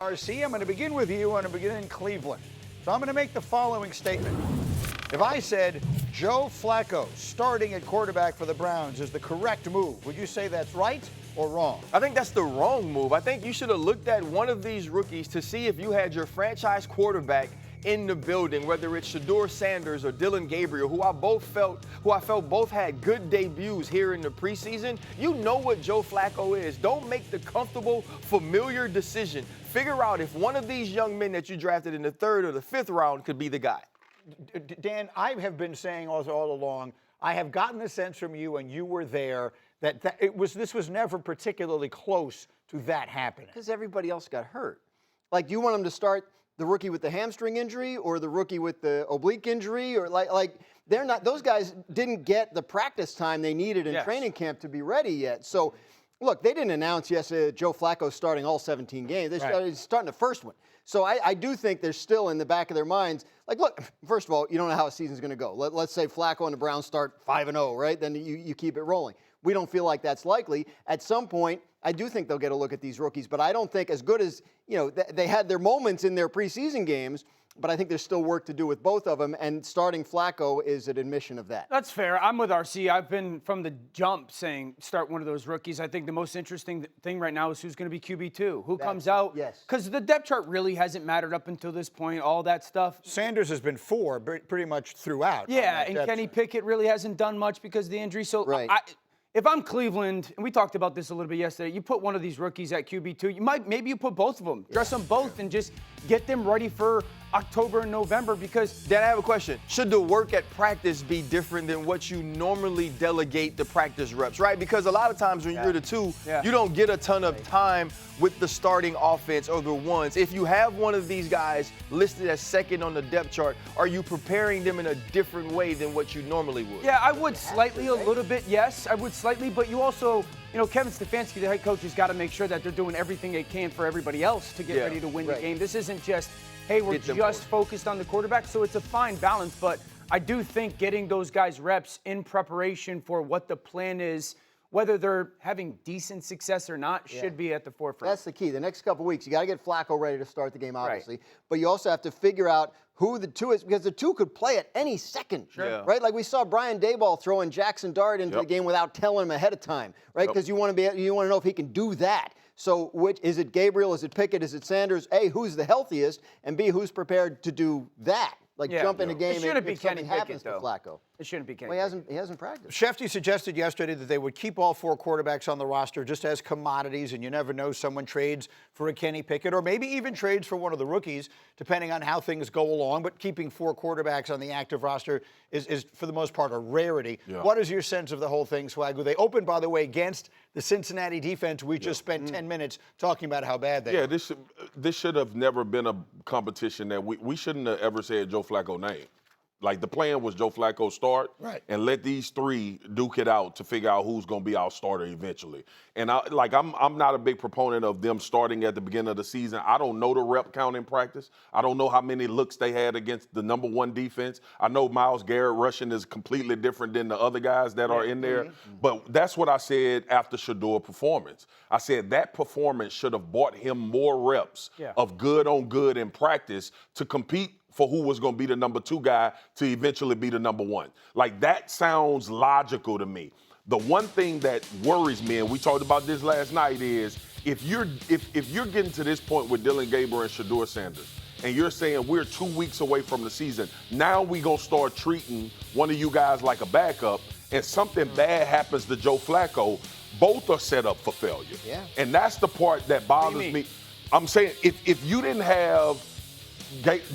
RC, I'm going to begin with you. I'm going to begin in Cleveland. So I'm going to make the following statement. If I said Joe Flacco starting at quarterback for the Browns is the correct move, would you say that's right or wrong? I think that's the wrong move. I think you should have looked at one of these rookies to see if you had your franchise quarterback in the building, whether it's Shedeur Sanders or Dillon Gabriel, who I felt both had good debuts here in the preseason. You know what Joe Flacco is. Don't make the comfortable, familiar decision. Figure out if one of these young men that you drafted in the 3rd or the 5th round could be the guy. Dan, I have been saying all along, I have gotten the sense from you, and you were there, that this was never particularly close to that happening. Because everybody else got hurt. Like, do you want him to start the rookie with the hamstring injury or the rookie with the oblique injury? Or like they're not, those guys didn't get the practice time they needed in training camp to be ready yet. So, look, they didn't announce yesterday Joe Flacco's starting all 17 games. They started starting the first one. So I do think they're still in the back of their minds, like, look, first of all, you don't know how a season's going to go. Let's say Flacco and the Browns start 5-0, right? Then you keep it rolling. We don't feel like that's likely. At some point, I do think they'll get a look at these rookies, but I don't think as good as, they had their moments in their preseason games, but I think there's still work to do with both of them, and starting Flacco is an admission of that. That's fair. I'm with RC. I've been from the jump saying start one of those rookies. I think the most interesting thing right now is who's going to be QB2, who comes out. Yes. Because the depth chart really hasn't mattered up until this point, all that stuff. Sanders has been 4 pretty much throughout. Yeah, and Kenny Pickett really hasn't done much because of the injury. So right. If I'm Cleveland, and we talked about this a little bit yesterday, you put one of these rookies at QB2, maybe you put both of them, dress them both, and just get them ready for October and November because... Dan, I have a question. Should the work at practice be different than what you normally delegate the practice reps, right? Because a lot of times when you're the 2, you don't get a ton of time with the starting offense or the ones. If you have one of these guys listed as 2nd on the depth chart, are you preparing them in a different way than what you normally would? Yeah, I would slightly, a little bit, yes. I would slightly, but you also... Kevin Stefanski, the head coach, has got to make sure that they're doing everything they can for everybody else to get ready to win the game. This isn't just, hey, we're just focused on the quarterback. So it's a fine balance. But I do think getting those guys reps in preparation for what the plan is, whether they're having decent success or not, should be at the forefront. That's the key. The next couple weeks, you got to get Flacco ready to start the game, obviously. But you also have to figure out who the 2 is, because the 2 could play at any second, right? Like we saw Brian Daboll throwing Jaxson Dart into the game without telling him ahead of time, right? Because you want to know if he can do that. So is it Gabriel, is it Pickett, is it Sanders? A, who's the healthiest, and B, who's prepared to do that? Like jump in a game if something happens to Flacco. It shouldn't be Kenny. Well, he hasn't practiced. Shefty suggested yesterday that they would keep all 4 quarterbacks on the roster just as commodities, and you never know, someone trades for a Kenny Pickett or maybe even trades for one of the rookies, depending on how things go along. But keeping 4 quarterbacks on the active roster is for the most part, a rarity. Yeah. What is your sense of the whole thing, Swagoo? They opened, by the way, against the Cincinnati defense. We just spent 10 minutes talking about how bad they are. This should have never been a competition that we shouldn't have ever said Joe Flacco name. Like, the plan was Joe Flacco start and let these 3 duke it out to figure out who's going to be our starter eventually. And I'm not a big proponent of them starting at the beginning of the season. I don't know the rep count in practice. I don't know how many looks they had against the number 1 defense. I know Myles Garrett rushing is completely different than the other guys that are in there. But that's what I said after Shedeur's performance. I said that performance should have bought him more reps of good on good in practice to compete for who was going to be the number 2 guy to eventually be the number 1. Like, that sounds logical to me. The one thing that worries me, and we talked about this last night, is if you're getting to this point with Dillon Gabriel and Shedeur Sanders, and you're saying we're 2 weeks away from the season, now we going to start treating one of you guys like a backup, and something bad happens to Joe Flacco, both are set up for failure. Yeah. And that's the part that bothers me. I'm saying if you didn't have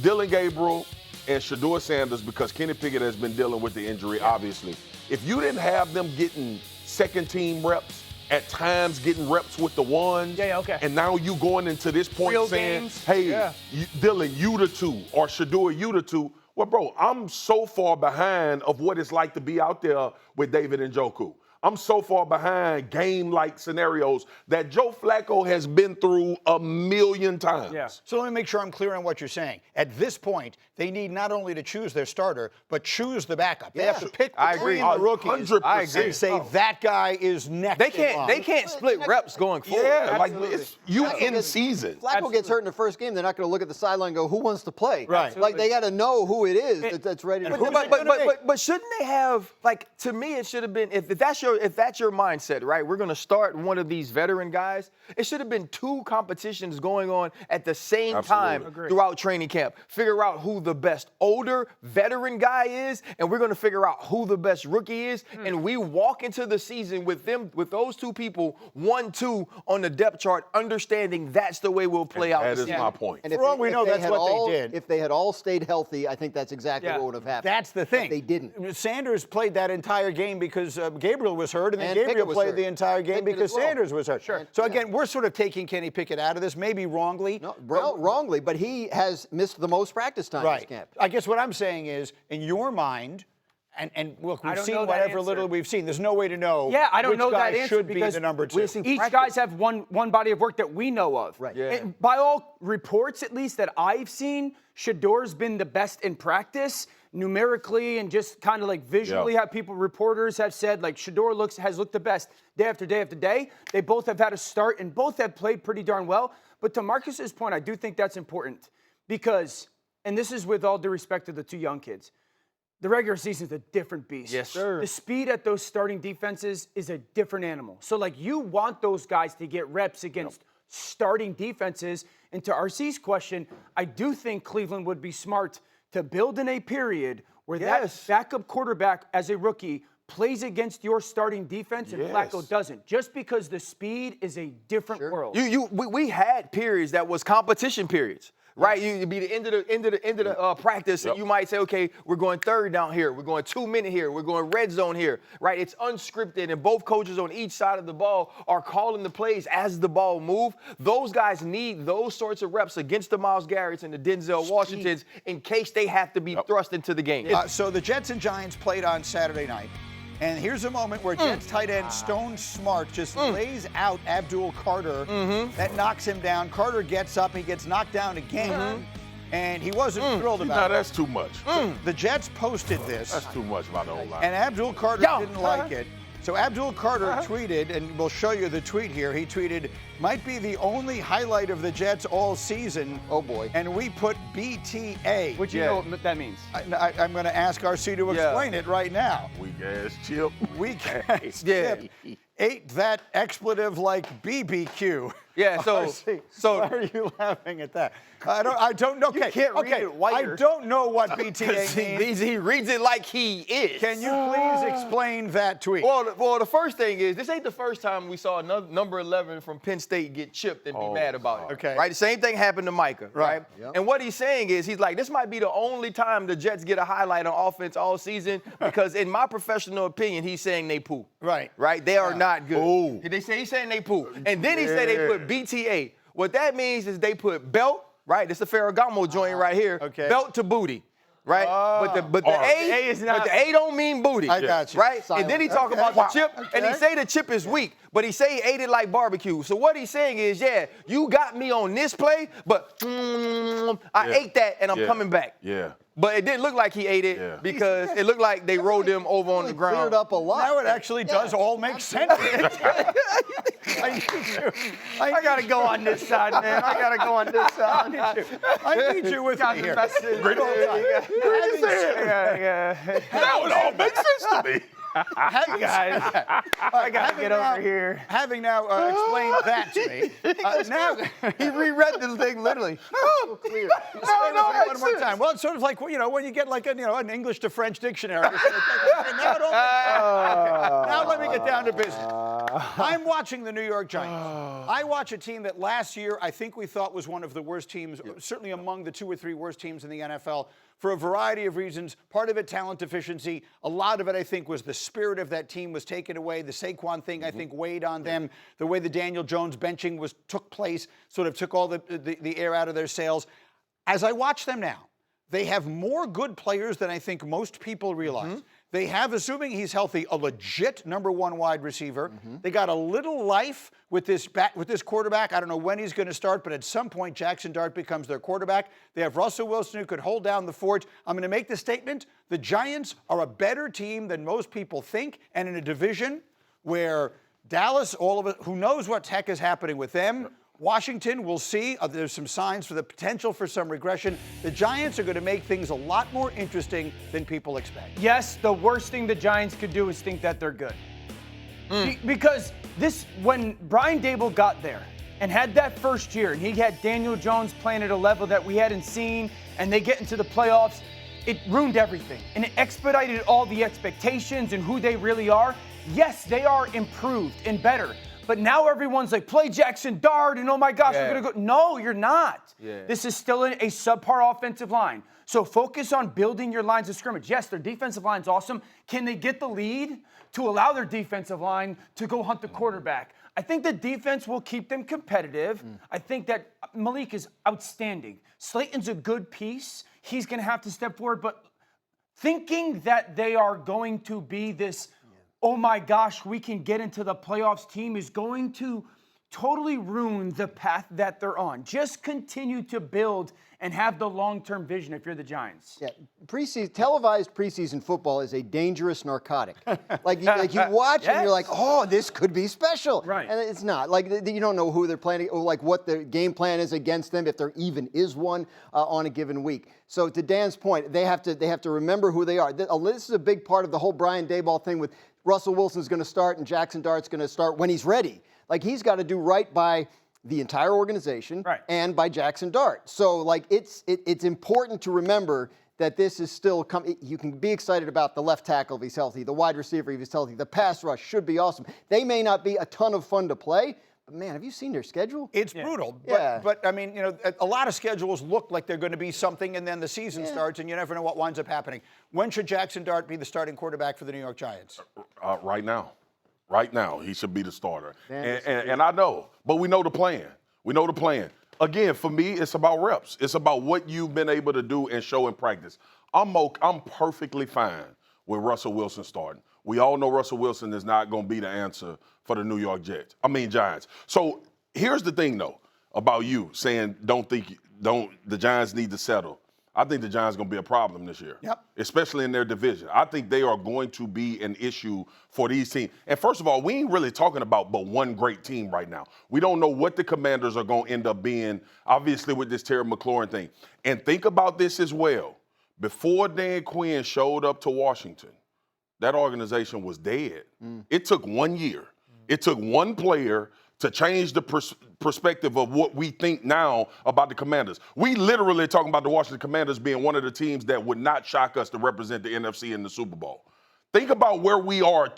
Dillon Gabriel and Shedeur Sanders, because Kenny Pickett has been dealing with the injury, obviously. If you didn't have them getting 2nd-team reps, at times getting reps with the ones, and now you going into this point saying, hey, Dillon, you the 2, or Shedeur, you the 2. Well, bro, I'm so far behind of what it's like to be out there with David Njoku. I'm so far behind game-like scenarios that Joe Flacco has been through a million times. Yeah. So let me make sure I'm clear on what you're saying. At this point, they need not only to choose their starter, but choose the backup. They have to pick between the rookies. 100%. I agree. And say that guy is next. They in line. can't split reps going forward. Yeah, like Absolutely. it's you in season. Flacco gets hurt in the first game, they're not going to look at the sideline and go, who wants to play? Right. Like, they got to know who it is that's ready to and play. who's it gonna be? But shouldn't they have, like, to me, it should have been, if that's your mindset, right, we're going to start one of these veteran guys, it should have been 2 competitions going on at the same time throughout training camp. Figure out who the best older veteran guy is, and we're going to figure out who the best rookie is, and we walk into the season with those 2 people, 1-2 on the depth chart, understanding that's the way we'll play out. That is my point. And For all we know, that's what they did. If they had all stayed healthy, I think that's exactly what would have happened. That's the thing. But they didn't. Sanders played that entire game because Gabriel was hurt, and then And Gabriel Pickett was played hurt. the entire game Pickett because as well. Sanders was hurt. Sure. So again, we're sort of taking Kenny Pickett out of this, maybe wrongly. No, wrongly, but he has missed the most practice time this camp. I guess what I'm saying is, in your mind, and look, we've seen know that whatever answer. little we've seen. There's no way to know. Yeah, I don't which know guy that answer should be because the number 2. Each guys have one body of work that we know of. Right. Yeah. And by all reports, at least that I've seen, Shador's been the best in practice, numerically and just kind of like visually. How reporters have said, like, Shador has looked the best day after day after day. They both have had a start and both have played pretty darn well. But to Marcus's point, I do think that's important because, and this is with all due respect to the 2 young kids, the regular season is a different beast. Yes, sir. The speed at those starting defenses is a different animal. So, like, you want those guys to get reps against starting defenses. And to RC's question, I do think Cleveland would be smart to build in a period where that backup quarterback as a rookie plays against your starting defense and Flacco doesn't, just because the speed is a different world. We had periods that was competition periods. Right, you'd be the end of the practice, and you might say, okay, we're going 3rd down here, we're going 2-minute here, we're going red zone here. Right, it's unscripted, and both coaches on each side of the ball are calling the plays as the ball move. Those guys need those sorts of reps against the Myles Garretts and the Denzel Washingtons in case they have to be thrust into the game. So the Jets and Giants played on Saturday night. And here's a moment where Jets tight end Stone Smart just lays out Abdul Carter. That knocks him down. Carter gets up. He gets knocked down again. And he wasn't thrilled about it. That's too much. The Jets posted this. That's too much by the whole line. And Abdul Carter didn't like it. So Abdul Carter tweeted, and we'll show you the tweet here. He tweeted, might be the only highlight of the Jets all season. Oh, boy. And we put BTA. Which you know what that means. I'm going to ask RC to explain it right now. Weak ass chip. Weak ass chip ate that expletive like BBQ. Yeah, so why are you laughing at that? I don't know. Okay, you can't read it whiter. I don't know what BTA means. He reads it like he is. Can you please explain that tweet? Well, the first thing is, this ain't the first time we saw another number 11 from Penn State get chipped and be mad about it. Okay. Right? The same thing happened to Micah. Right? Yep. And what he's saying is, he's like, this might be the only time the Jets get a highlight on offense all season because, in my professional opinion, he's saying they poo. Right. Right? They are not good. Ooh. He's saying they poo. And then he said they put BTA. What that means is they put belt, right? This is a Ferragamo joint right here. Okay. Belt to booty. Right? But the A is not. But the A don't mean booty. I got you. Right? And then he talk about the chip, and he Okay. say the chip is weak, but he say he ate it like barbecue. So what he's saying is, you got me on this play, but I ate that, and I'm coming back. Yeah. But it didn't look like he ate it because it looked like they rolled him over on the ground. Cleared up a lot. Now it actually does all make sense. I got to go on this side, man. I got to go on this side. I need you with me here. Great old time. That would all make sense to me. Guys, I got to get over here. Having now explained that to me, now He reread the thing literally. Clear. explain this one more time. Well, it's sort of like when you get like an English to French dictionary. Now let me get down to business. I'm watching the New York Giants. I watch a team that last year I think we thought was one of the worst teams, certainly among the 2 or 3 worst teams in the NFL. For a variety of reasons. Part of it, talent deficiency. A lot of it, I think, was the spirit of that team was taken away. The Saquon thing, I think, weighed on them. The way the Daniel Jones benching took place sort of took all the air out of their sails. As I watch them now, they have more good players than I think most people realize. They have, assuming he's healthy, a legit #1 wide receiver. They got a little life with this quarterback. I don't know when he's going to start, but at some point, Jaxson Dart becomes their quarterback. They have Russell Wilson who could hold down the fort. I'm going to make the statement: the Giants are a better team than most people think, and in a division where Dallas, all of it, who knows what heck is happening with them. Washington, we'll see. There's some signs for the potential for some regression. The Giants are going to make things a lot more interesting than people expect. Yes, the worst thing the Giants could do is think that they're good. Because when Brian Daboll got there and had that first year, and he had Daniel Jones playing at a level that we hadn't seen, and they get into the playoffs, it ruined everything. And it expedited all the expectations and who they really are. Yes, they are improved and better. But now everyone's like, play Jaxson Dart, and oh my gosh, we're going to go. No, you're not. This is still a subpar offensive line. So focus on building your lines of scrimmage. Yes, their defensive line's awesome. Can they get the lead to allow their defensive line to go hunt the quarterback? I think the defense will keep them competitive. I think that Malik is outstanding. Slayton's a good piece. He's going to have to step forward. But thinking that they are going to be this oh my gosh, we can get into the playoffs team is going to totally ruin the path that they're on. Just continue to build and have the long-term vision if you're the Giants. Yeah, televised preseason football is a dangerous narcotic. like you watch and you're like, oh, this could be special. Right. And it's not. Like you don't know who they're playing or like what the game plan is against them, if there even is one on a given week. So to Dan's point, they have to remember who they are. This is a big part of the whole Brian Daboll thing with Russell Wilson's going to start and Jaxson Dart's going to start when he's ready. Like he's got to do right by the entire organization and by Jaxson Dart. So like it's important to remember that this is still you can be excited about the left tackle if he's healthy, the wide receiver if he's healthy, the pass rush should be awesome. They may not be a ton of fun to play, but man, have you seen their schedule? It's brutal. But I mean, a lot of schedules look like they're going to be something, and then the season starts, and you never know what winds up happening. When should Jaxson Dart be the starting quarterback for the New York Giants? Right now. Right now, he should be the starter. And I know, but we know the plan. We know the plan. Again, for me, it's about reps. It's about what you've been able to do and show in practice. I'm perfectly fine with Russell Wilson starting. We all know Russell Wilson is not going to be the answer for the New York Giants. So here's the thing, though, about you saying the Giants need to settle. I think the Giants are going to be a problem this year, especially in their division. I think they are going to be an issue for these teams. And first of all, we ain't really talking about but one great team right now. We don't know what the Commanders are going to end up being, obviously, with this Terry McLaurin thing. And think about this as well. Before Dan Quinn showed up to Washington, that organization was dead. It took 1 year. It took one player to change the perspective of what we think now about the Commanders. We literally talking about the Washington Commanders being one of the teams that would not shock us to represent the NFC in the Super Bowl. Think about where we are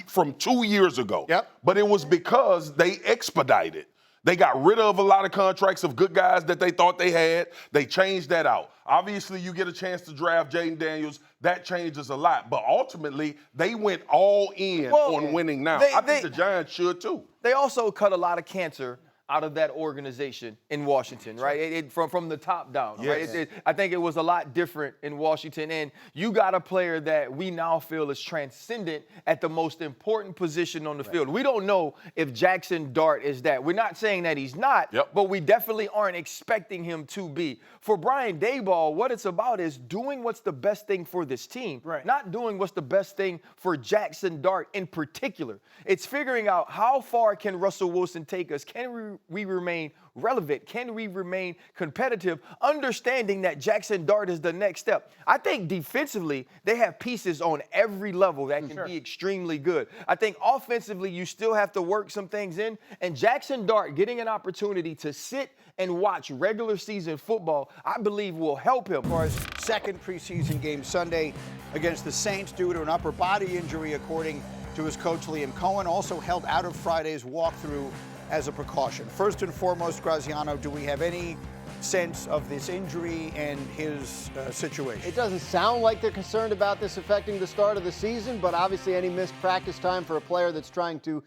from 2 years ago. But it was because they expedited. They got rid of a lot of contracts of good guys that they thought they had. They changed that out. Obviously, you get a chance to draft Jaden Daniels. That changes a lot. But ultimately, they went all in on winning now. I think the Giants should, too. They also cut a lot of cancer out of that organization in Washington, right? From the top down, right? I think it was a lot different in Washington. And you got a player that we now feel is transcendent at the most important position on the field. We don't know if Jaxson Dart is that. We're not saying that he's not, but we definitely aren't expecting him to be. For Brian Daboll, what it's about is doing what's the best thing for this team, not doing what's the best thing for Jaxson Dart in particular. It's figuring out how far can Russell Wilson take us? Can we remain relevant? Can we remain competitive? Understanding that Jaxson Dart is the next step. I think defensively, they have pieces on every level that can be extremely good. I think offensively, you still have to work some things in. And Jaxson Dart getting an opportunity to sit and watch regular season football, I believe will help him. For his second preseason game Sunday against the Saints due to an upper body injury, according to his coach Liam Cohen, also held out of Friday's walkthrough as a precaution. First and foremost, Graziano, do we have any sense of this injury and his situation? It doesn't sound like they're concerned about this affecting the start of the season, but obviously any missed practice time for a player that's trying to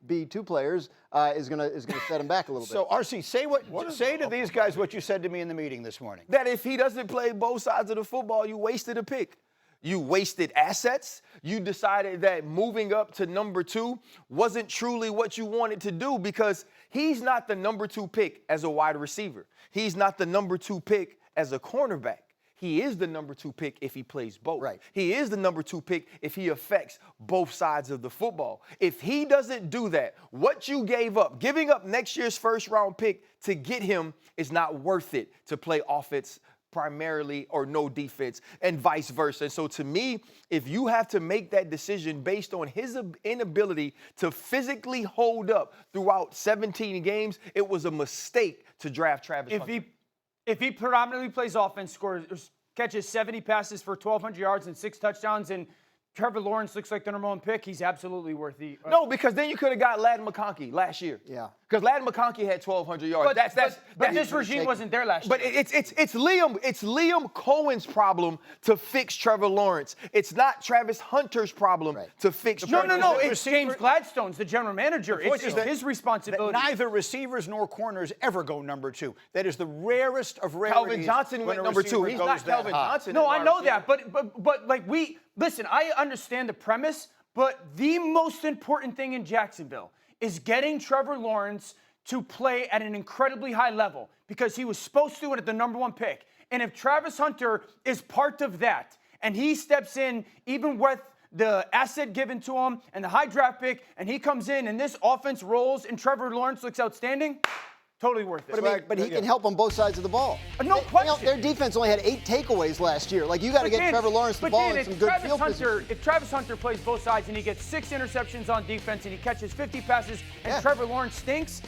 be two players is gonna set him back a little bit. So RC, say to these guys what you said to me in the meeting this morning. That if he doesn't play both sides of the football, you wasted a pick. You wasted assets. You decided that moving up to number 2 wasn't truly what you wanted to do because he's not the number 2 pick as a wide receiver. He's not the number 2 pick as a cornerback. He is the number 2 pick if he plays both. Right. He is the number 2 pick if he affects both sides of the football. If he doesn't do that, what you gave up, giving up next year's first-round pick to get him is not worth it to play offense primarily or no defense and vice versa. And so to me, if you have to make that decision based on his inability to physically hold up throughout 17 games, it was a mistake to draft Travis Hunter. If he predominantly plays offense, catches 70 passes for 1,200 yards and 6 touchdowns, and Trevor Lawrence looks like the number 1 pick, he's absolutely worth the. No, because then you could have got Ladd McConkey last year. Yeah. Because Ladd McConkey had 1,200 yards. But this regime wasn't there last year. But it's Liam Cohen's problem to fix Trevor Lawrence. It's not Travis Hunter's problem to fix Trevor Lawrence. No. It's James Gladstone's the general manager. It's his responsibility. Neither receivers nor corners ever go number 2. That is the rarest of rarities. Calvin Johnson went number 2. He's not Calvin Johnson. No, I know that. But like listen, I understand the premise, but the most important thing in Jacksonville is getting Trevor Lawrence to play at an incredibly high level because he was supposed to at the number 1 pick. And if Travis Hunter is part of that and he steps in even with the asset given to him and the high draft pick and he comes in and this offense rolls and Trevor Lawrence looks outstanding, totally worth it. But he can help on both sides of the ball. No question. Their defense only had 8 takeaways last year. Like, you got to get Trevor Lawrence the ball in some good field position. If Travis Hunter plays both sides and he gets 6 interceptions on defense and he catches 50 passes and Trevor Lawrence stinks,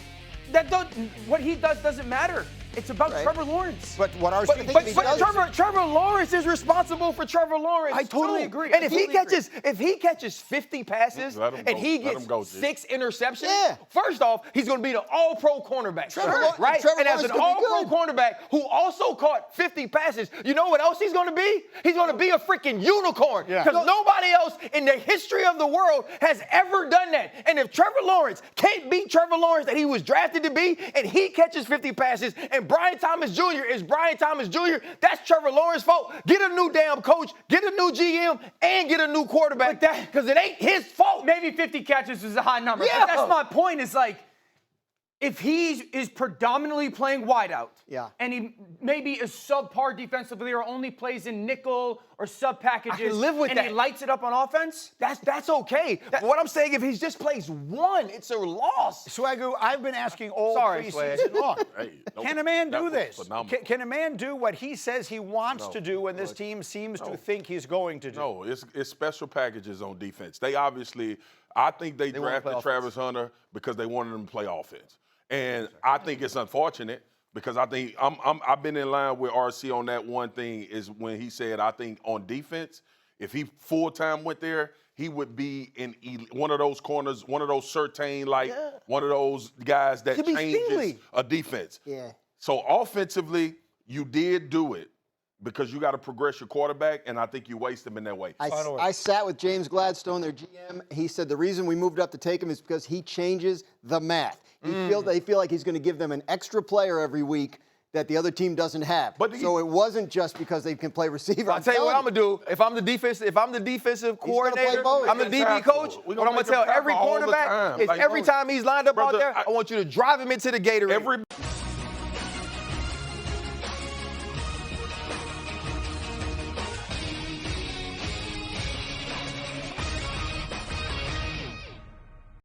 what he does doesn't matter. It's about Trevor Lawrence. But what our Trevor Lawrence is responsible for Trevor Lawrence. I totally agree. And if he catches 50 passes and he gets 6 interceptions, first off, he's going to be the all-pro cornerback. Right? And as an all-pro cornerback who also caught 50 passes, you know what else he's going to be? He's going to be a freaking unicorn. Because nobody else in the history of the world has ever done that. And if Trevor Lawrence can't beat Trevor Lawrence that he was drafted to be, and he catches 50 passes, and Brian Thomas Jr. is Brian Thomas Jr., that's Trevor Lawrence's fault. Get a new damn coach, get a new GM, and get a new quarterback. Because it ain't his fault. Maybe 50 catches is a high number. Yeah. But that's my point. Is like, if he is predominantly playing wideout, and he maybe is subpar defensively or only plays in nickel or sub packages, I can live with and that. He lights it up on offense, that's okay. What I'm saying, if he just plays 1, it's a loss. Swagoo, I've been asking all preseason long. Can a man do this? Can a man do what he says he wants to do when this team seems to think he's going to do? No, it's special packages on defense. I think they drafted Travis Hunter because they wanted him to play offense. And I think it's unfortunate because I think I've been in line with RC on that one thing is when he said, I think on defense, if he full-time went there, he would be in one of those corners, one of those Surtain, one of those guys that changes a defense. Yeah. So offensively, you did do it because you got to progress your quarterback, and I think you waste him in that way. I sat with James Gladstone, their GM. He said the reason we moved up to take him is because he changes the math. They feel like he's going to give them an extra player every week that the other team doesn't have. So it wasn't just because they can play receiver. I'll tell you what I'm gonna do. If I'm the defensive coordinator, I'm the DB coach. What I'm gonna tell every cornerback is every time he's lined up out there, I want you to drive him into the Gatorade.